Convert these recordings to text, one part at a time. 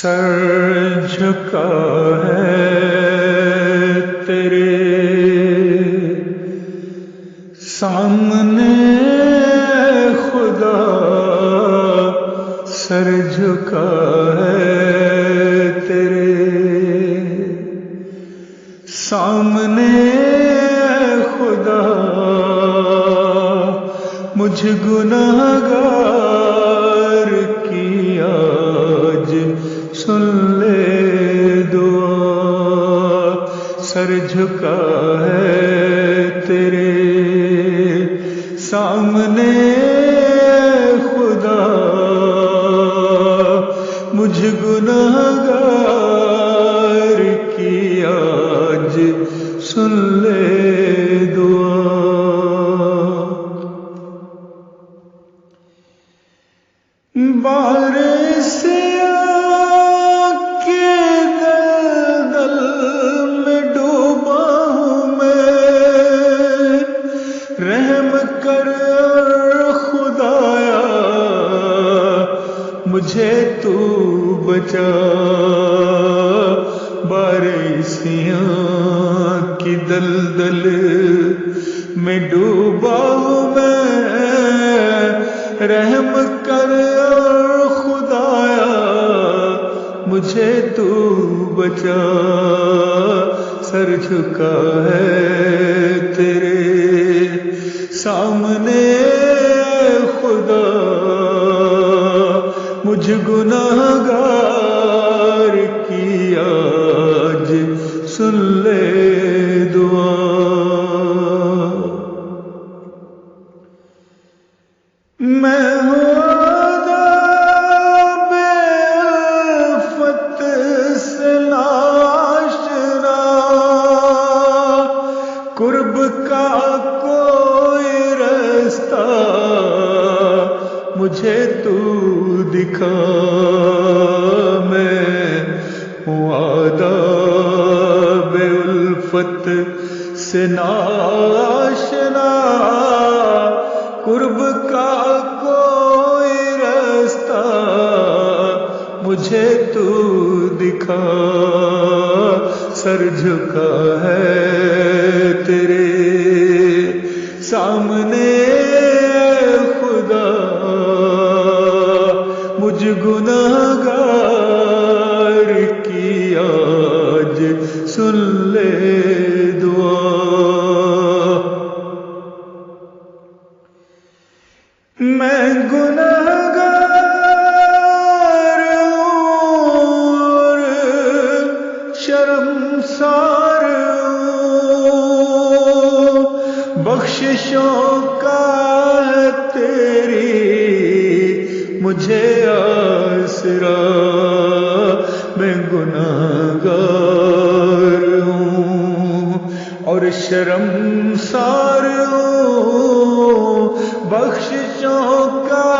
سر جھکا ہے تیرے سامنے خدا، سر جھکا ہے تیرے سامنے خدا، مجھ گنہگار کی آج سن لے دعا، سر جھکا ہے تیرے سامنے خدا، مجھ گنہگار کی آج سن لے دعا۔ بارشوں کے دلدل میں ڈوبا ہوں میں، رحم کر خدایا مجھے تو بچا، بارشوں کی دلدل میں ڈوبا ہوں میں، رحم کر خدایا مجھے تو بچا، سر جھکا ہے تیرے سامنے خدا، مجھ گنہگار کی آج سن لے دعا۔ میں ہوں عذاب الفت سے ناشنا، قرب کا کوئی رستہ مجھے تو دکھا، میں ہوں عذاب الفت سے ناشنا، قرب کا کوئی رستہ مجھے تو دکھا، سر جھکا ہے تیرے سامنے خدا، مجھ گنہگار کی آج سن لے دعا۔ میں گنہگار اور شرمسار ہوں، بخششوں کا ہے تیری مجھے آسرا، میں گنہگار ہوں اور شرمسار ہوں، بخششوں کا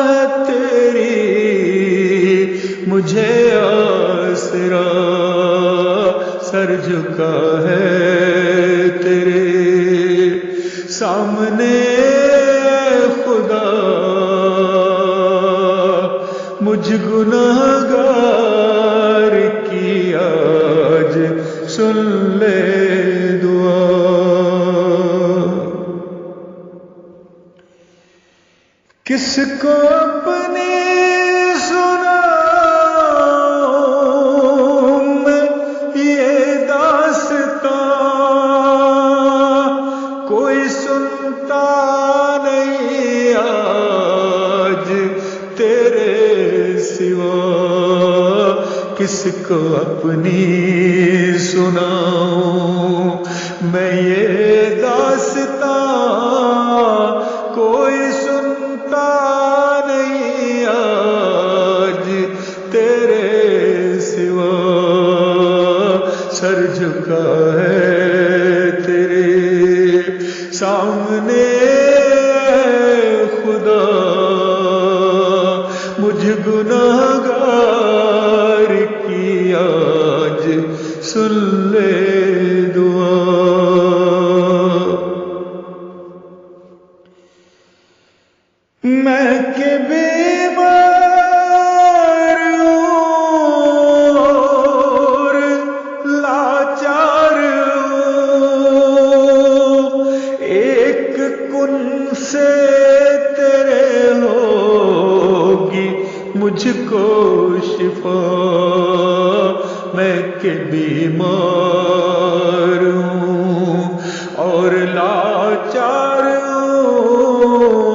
ہے تیری مجھے آسرا، سر جھکا ہے تیرے سامنے خدا، مجھ گنہگار کی آج سن لے دعا۔ کس کو اپنی سناؤں میں یہ داستاں، کوئی سنتا نہیں آج تیرے سوا، کس کو اپنی سناؤں میں یہ داستاں، کوئی نہیں آج تیرے سوا، سر جھکا ہے تیرے سامنے خدا، مجھ گنہگار کی آج سن لے دعا۔ میں کہ بیمار ہوں شفا میں کہ بیمار ہوں اور لاچار ہوں،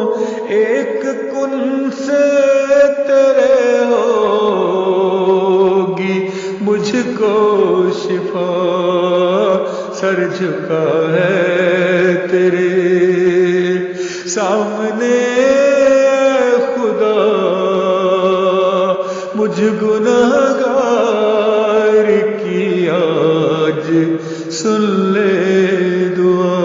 ایک کن سے تیرے ہوگی مجھ کو شفا، سر جھکا ہے تیرے سامنے خدا، مجھ گنہگار کی آج سن لے دعا۔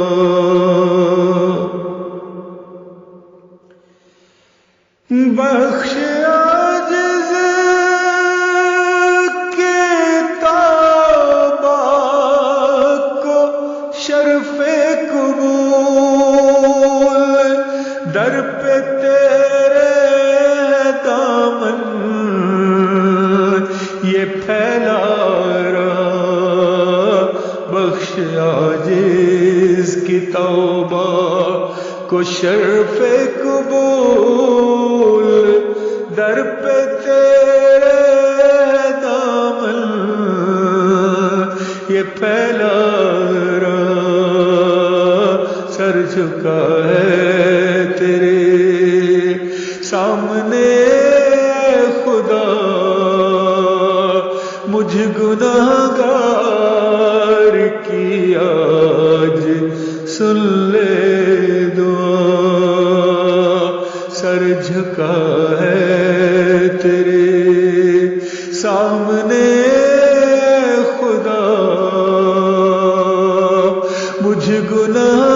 بخش عاجز کے توبہ کو شرف قبول، در پہ تیرے دامن یہ پھیلا رہا، بخش عاجز کی توبہ کو شرف قبول، در پہ تیرے دامن یہ پھیلا رہا، سر جھکا ہے تیرے سامنے خدا، مجھ گنہگار کی آج سن لے دعا، سر جھکا ہے تیرے سامنے خدا، مجھ گناہ